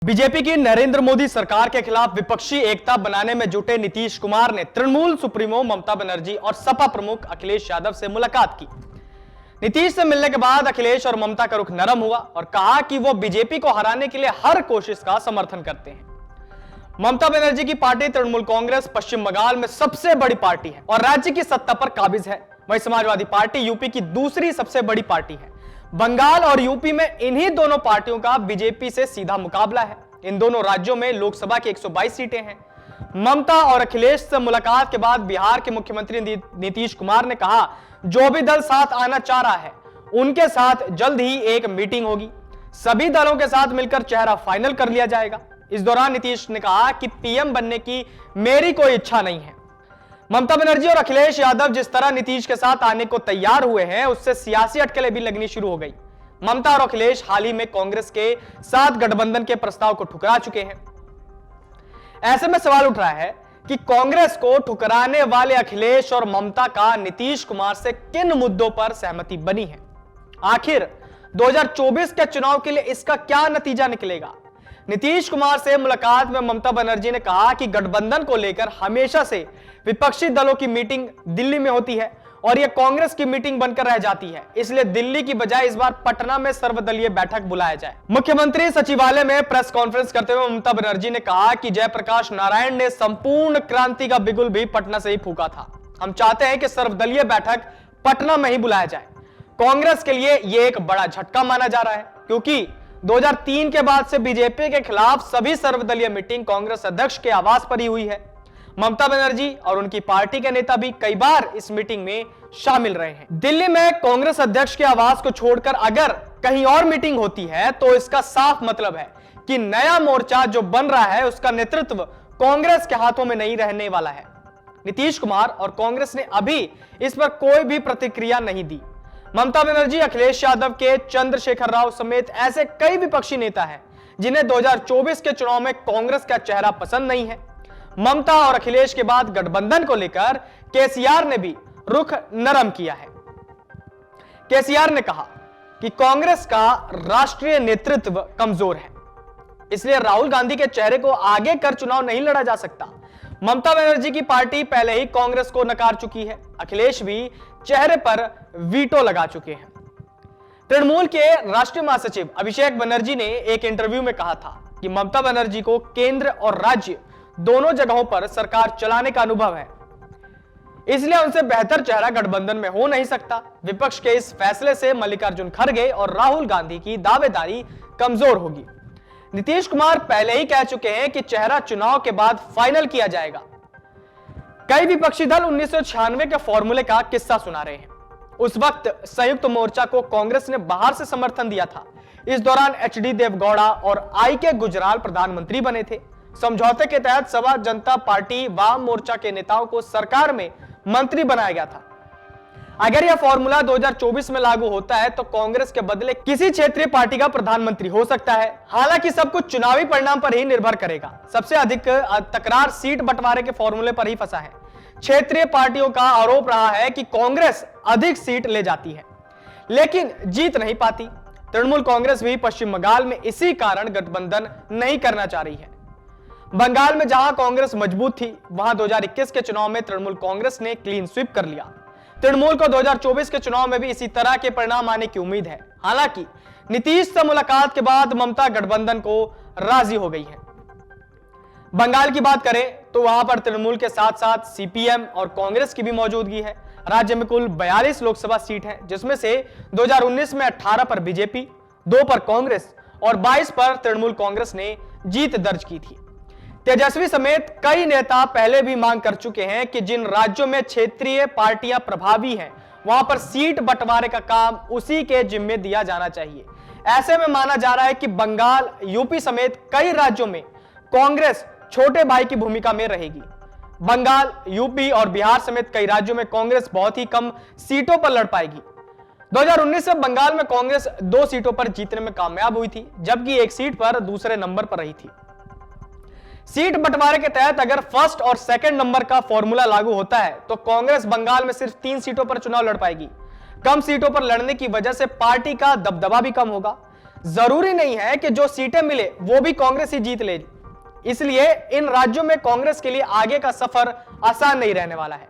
BJP की नरेंद्र मोदी सरकार के खिलाफ विपक्षी एकता बनाने में जुटे नीतीश कुमार ने तृणमूल सुप्रीमो ममता बनर्जी और सपा प्रमुख अखिलेश यादव से मुलाकात की। नीतीश से मिलने के बाद अखिलेश और ममता का रुख नरम हुआ और कहा कि वो बीजेपी को हराने के लिए हर कोशिश का समर्थन करते हैं। ममता बनर्जी की पार्टी तृणमूल कांग्रेस पश्चिम बंगाल में सबसे बड़ी पार्टी है और राज्य की सत्ता पर काबिज है। वहीं समाजवादी पार्टी यूपी की दूसरी सबसे बड़ी पार्टी है। बंगाल और यूपी में इन्हीं दोनों पार्टियों का बीजेपी से सीधा मुकाबला है। इन दोनों राज्यों में लोकसभा की 122 सीटें हैं। ममता और अखिलेश से मुलाकात के बाद बिहार के मुख्यमंत्री नीतीश कुमार ने कहा, जो भी दल साथ आना चाह रहा है उनके साथ जल्द ही एक मीटिंग होगी। सभी दलों के साथ मिलकर चेहरा फाइनल कर लिया जाएगा। इस दौरान नीतीश ने कहा कि पीएम बनने की मेरी कोई इच्छा नहीं है। ममता बनर्जी और अखिलेश यादव जिस तरह नीतीश के साथ आने को तैयार हुए हैं, उससे सियासी अटकलें भी लगनी शुरू हो गई। ममता और अखिलेश हाल ही में कांग्रेस के साथ गठबंधन के प्रस्ताव को ठुकरा चुके हैं। ऐसे में सवाल उठ रहा है कि कांग्रेस को ठुकराने वाले अखिलेश और ममता का नीतीश कुमार से किन मुद्दों पर सहमति बनी है। आखिर 2024 के चुनाव के लिए इसका क्या नतीजा निकलेगा। नीतीश कुमार से मुलाकात में ममता बनर्जी ने कहा कि गठबंधन को लेकर हमेशा से विपक्षी दलों की मीटिंग दिल्ली में होती है और यह कांग्रेस की मीटिंग बनकर रह जाती है, इसलिए दिल्ली की बजाय इस बार पटना में सर्वदलीय बैठक बुलाया जाए। मुख्यमंत्री सचिवालय में प्रेस कॉन्फ्रेंस करते हुए ममता बनर्जी ने कहा कि जयप्रकाश नारायण ने संपूर्ण क्रांति का बिगुल भी पटना से ही फूंका था। हम चाहते हैं कि सर्वदलीय बैठक पटना में ही बुलाया जाए। कांग्रेस के लिए यह एक बड़ा झटका माना जा रहा है, क्योंकि 2003 के बाद से बीजेपी के खिलाफ सभी सर्वदलीय मीटिंग कांग्रेस अध्यक्ष के आवास पर ही हुई है। ममता बनर्जी और उनकी पार्टी के नेता भी कई बार इस मीटिंग में शामिल रहे हैं। दिल्ली में कांग्रेस अध्यक्ष के आवास को छोड़कर अगर कहीं और मीटिंग होती है तो इसका साफ मतलब है कि नया मोर्चा जो बन रहा है उसका नेतृत्व कांग्रेस के हाथों में नहीं रहने वाला है। नीतीश कुमार और कांग्रेस ने अभी इस पर कोई भी प्रतिक्रिया नहीं दी। ममता बनर्जी, अखिलेश यादव के चंद्रशेखर राव समेत ऐसे कई विपक्षी नेता हैं जिन्हें 2024 के चुनाव में कांग्रेस का चेहरा पसंद नहीं है। ममता और अखिलेश के बाद गठबंधन को लेकर केसीआर ने भी रुख नरम किया है। केसीआर ने कहा कि कांग्रेस का राष्ट्रीय नेतृत्व कमजोर है, इसलिए राहुल गांधी के चेहरे को आगे कर चुनाव नहीं लड़ा जा सकता। ममता बनर्जी की पार्टी पहले ही कांग्रेस को नकार चुकी है। अखिलेश भी चेहरे पर वीटो लगा चुके हैं। तृणमूल के राष्ट्रीय महासचिव अभिषेक बनर्जी ने एक इंटरव्यू में कहा था कि ममता बनर्जी को केंद्र और राज्य दोनों जगहों पर सरकार चलाने का अनुभव है, इसलिए उनसे बेहतर चेहरा गठबंधन में हो नहीं सकता। विपक्ष के इस फैसले से मल्लिकार्जुन खड़गे और राहुल गांधी की दावेदारी कमजोर होगी। नीतीश कुमार पहले ही कह चुके हैं कि चेहरा चुनाव के बाद फाइनल किया जाएगा। कई विपक्षी दल 1996 के फॉर्मूले का किस्सा सुना रहे हैं। उस वक्त संयुक्त मोर्चा को कांग्रेस ने बाहर से समर्थन दिया था। इस दौरान एचडी देवगौड़ा और आई.के. गुजराल प्रधानमंत्री बने थे। समझौते के तहत सपा जनता पार्टी वाम मोर्चा के नेताओं को सरकार में मंत्री बनाया गया था। अगर यह फॉर्मूला 2024 में लागू होता है तो कांग्रेस के बदले किसी क्षेत्रीय पार्टी का प्रधानमंत्री हो सकता है। हालांकि सब कुछ चुनावी परिणाम पर ही निर्भर करेगा। सबसे अधिक तकरार सीट बंटवारे के फॉर्मूले पर ही फंसा है। क्षेत्रीय पार्टियों का आरोप रहा है कि कांग्रेस अधिक सीट ले जाती है लेकिन जीत नहीं पाती। तृणमूल कांग्रेस भी पश्चिम बंगाल में इसी कारण गठबंधन नहीं करना चाह रही है। बंगाल में जहां कांग्रेस मजबूत थी, वहां 2021 के चुनाव में तृणमूल कांग्रेस ने क्लीन स्वीप कर लिया। तृणमूल को 2024 के चुनाव में भी इसी तरह के परिणाम आने की उम्मीद है। हालांकि नीतीश से मुलाकात के बाद ममता गठबंधन को राजी हो गई है। बंगाल की बात करें तो वहां पर तृणमूल के साथ साथ सीपीएम और कांग्रेस की भी मौजूदगी है। राज्य में कुल 42 लोकसभा सीट है, जिसमें से 2019 में 18 पर बीजेपी, 2 पर कांग्रेस और 22 पर तृणमूल कांग्रेस ने जीत दर्ज की थी। तेजस्वी समेत कई नेता पहले भी मांग कर चुके हैं कि जिन राज्यों में क्षेत्रीय पार्टियां प्रभावी हैं वहां पर सीट बंटवारे का काम उसी के जिम्मे दिया जाना चाहिए। ऐसे में माना जा रहा है कि बंगाल, यूपी समेत कई राज्यों में कांग्रेस छोटे भाई की भूमिका में रहेगी। बंगाल, यूपी और बिहार समेत कई राज्यों में कांग्रेस बहुत ही कम सीटों पर लड़ पाएगी। 2019 में बंगाल में कांग्रेस 2 सीटों पर जीतने में कामयाब हुई थी, जबकि एक सीट पर दूसरे नंबर पर रही थी। सीट बंटवारे के तहत अगर फर्स्ट और सेकंड नंबर का फॉर्मूला लागू होता है तो कांग्रेस बंगाल में सिर्फ 3 सीटों पर चुनाव लड़ पाएगी। कम सीटों पर लड़ने की वजह से पार्टी का दबदबा भी कम होगा। जरूरी नहीं है कि जो सीटें मिले वो भी कांग्रेस ही जीत ले, इसलिए इन राज्यों में कांग्रेस के लिए आगे का सफर आसान नहीं रहने वाला है।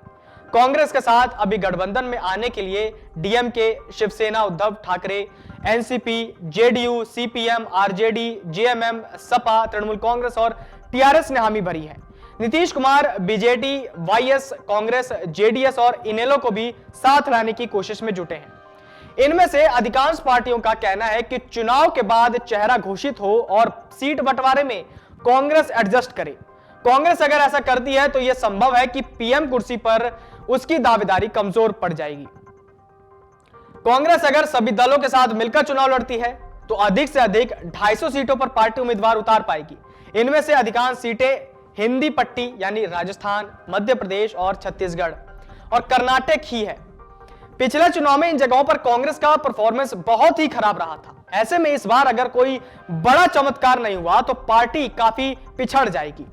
कांग्रेस के साथ अभी गठबंधन में आने के लिए डीएमके, शिवसेना उद्धव ठाकरे, एनसीपी, जेडीयू, सीपीएम, आरजेडी, जेएमएम, सपा, तृणमूल कांग्रेस और टीआरएस ने हामी भरी है। नीतीश कुमार बीजेडी, वाईएस, कांग्रेस, जेडीएस और इनेलो को भी साथ लाने की कोशिश में जुटे हैं। इनमें से अधिकांश पार्टियों का कहना है कि चुनाव के बाद चेहरा घोषित हो और सीट बंटवारे में कांग्रेस एडजस्ट करे। कांग्रेस अगर ऐसा करती है तो यह संभव है कि पीएम कुर्सी पर उसकी दावेदारी कमजोर पड़ जाएगी। कांग्रेस अगर सभी दलों के साथ मिलकर चुनाव लड़ती है तो अधिक से अधिक 250 सीटों पर पार्टी उम्मीदवार उतार पाएगी। इनमें से अधिकांश सीटें हिंदी पट्टी यानी राजस्थान, मध्य प्रदेश और छत्तीसगढ़ और कर्नाटक ही है। पिछले चुनाव में इन जगहों पर कांग्रेस का परफॉर्मेंस बहुत ही खराब रहा था। ऐसे में इस बार अगर कोई बड़ा चमत्कार नहीं हुआ तो पार्टी काफी पिछड़ जाएगी।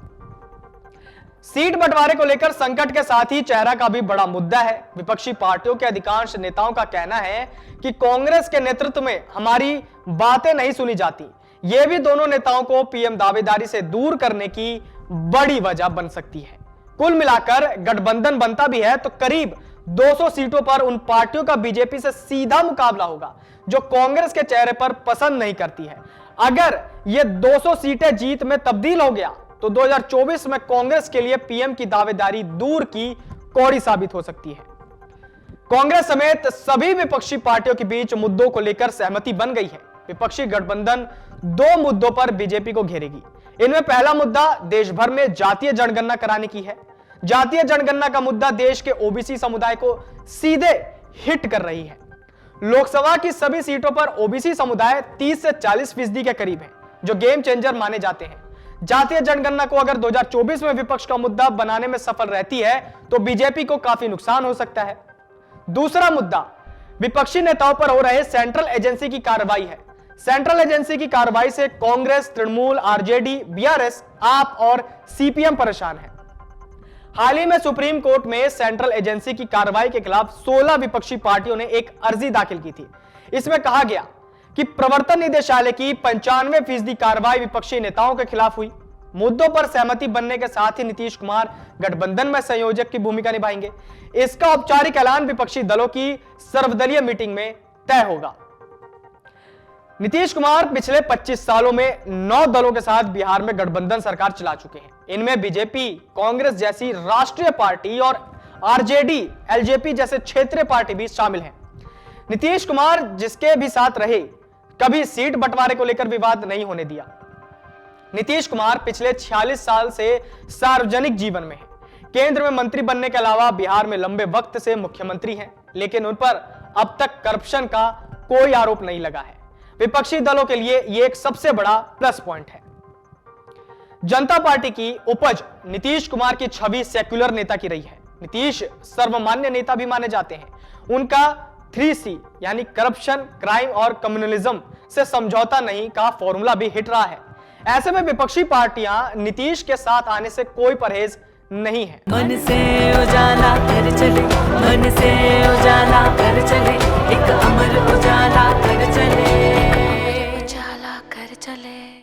सीट बंटवारे को लेकर संकट के साथ ही चेहरा का भी बड़ा मुद्दा है। विपक्षी पार्टियों के अधिकांश नेताओं का कहना है कि कांग्रेस के नेतृत्व में हमारी बातें नहीं सुनी जाती। यह भी दोनों नेताओं को पीएम दावेदारी से दूर करने की बड़ी वजह बन सकती है। कुल मिलाकर गठबंधन बनता भी है तो करीब 200 सीटों पर उन पार्टियों का बीजेपी से सीधा मुकाबला होगा जो कांग्रेस के चेहरे पर पसंद नहीं करती है। अगर यह 200 सीटें जीत में तब्दील हो गया तो 2024 में कांग्रेस के लिए पीएम की दावेदारी दूर की कौड़ी साबित हो सकती है। कांग्रेस समेत सभी विपक्षी पार्टियों के बीच मुद्दों को लेकर सहमति बन गई है। विपक्षी गठबंधन 2 मुद्दों पर बीजेपी को घेरेगी। इनमें पहला मुद्दा देश भर में जातीय जनगणना कराने की है। जातीय जनगणना का मुद्दा देश के ओबीसी समुदाय को सीधे हिट कर रही है। लोकसभा की सभी सीटों पर ओबीसी समुदाय 30 से 40% के करीब है, जो गेम चेंजर माने जाते हैं। जातीय जनगणना को अगर 2024 में विपक्ष का मुद्दा बनाने में सफल रहती है तो बीजेपी को काफी नुकसान हो सकता है। दूसरा मुद्दा विपक्षी नेताओं पर हो रहे सेंट्रल एजेंसी की कार्रवाई है। सेंट्रल एजेंसी की कार्रवाई से कांग्रेस, तृणमूल, आरजेडी, बीआरएस, आप और सीपीएम परेशान है। हाल ही में सुप्रीम कोर्ट में सेंट्रल एजेंसी की कार्रवाई के खिलाफ 16 विपक्षी पार्टियों ने एक अर्जी दाखिल की थी। इसमें कहा गया कि प्रवर्तन निदेशालय की 95% कार्रवाई विपक्षी नेताओं के खिलाफ हुई। मुद्दों पर सहमति बनने के साथ ही नीतीश कुमार गठबंधन में संयोजक की भूमिका निभाएंगे। इसका औपचारिक ऐलान विपक्षी दलों की सर्वदलीय मीटिंग में तय होगा। नीतीश कुमार पिछले 25 सालों में 9 दलों के साथ बिहार में गठबंधन सरकार चला चुके हैं। इनमें बीजेपी, कांग्रेस जैसी राष्ट्रीय पार्टी और आरजेडी, एलजेपी जैसे क्षेत्रीय पार्टी भी शामिल हैं। नीतीश कुमार जिसके भी साथ रहे, कभी सीट बंटवारे को लेकर विवाद नहीं होने दिया। नीतीश कुमार पिछले 46 साल से सार्वजनिक जीवन में है। केंद्र में मंत्री बनने के अलावा बिहार में लंबे वक्त से मुख्यमंत्री हैं, लेकिन उन पर अब तक करप्शन का कोई आरोप नहीं लगा है। विपक्षी दलों के लिए यह एक सबसे बड़ा प्लस पॉइंट है। जनता पार्टी की उपज नीतीश कुमार की छवि सेक्युलर नेता की रही है। नीतीश सर्वमान्य नेता भी माने जाते हैं। उनका 3C यानी करप्शन, क्राइम और कम्युनलिज्म से समझौता नहीं का फॉर्मूला भी हिट रहा है। ऐसे में विपक्षी पार्टियां नीतीश के साथ आने से कोई परहेज नहीं है। मन से उजाला कर चले, मन से उजाला कर चले, एक अमर उजाला कर चले, उजाला कर चले।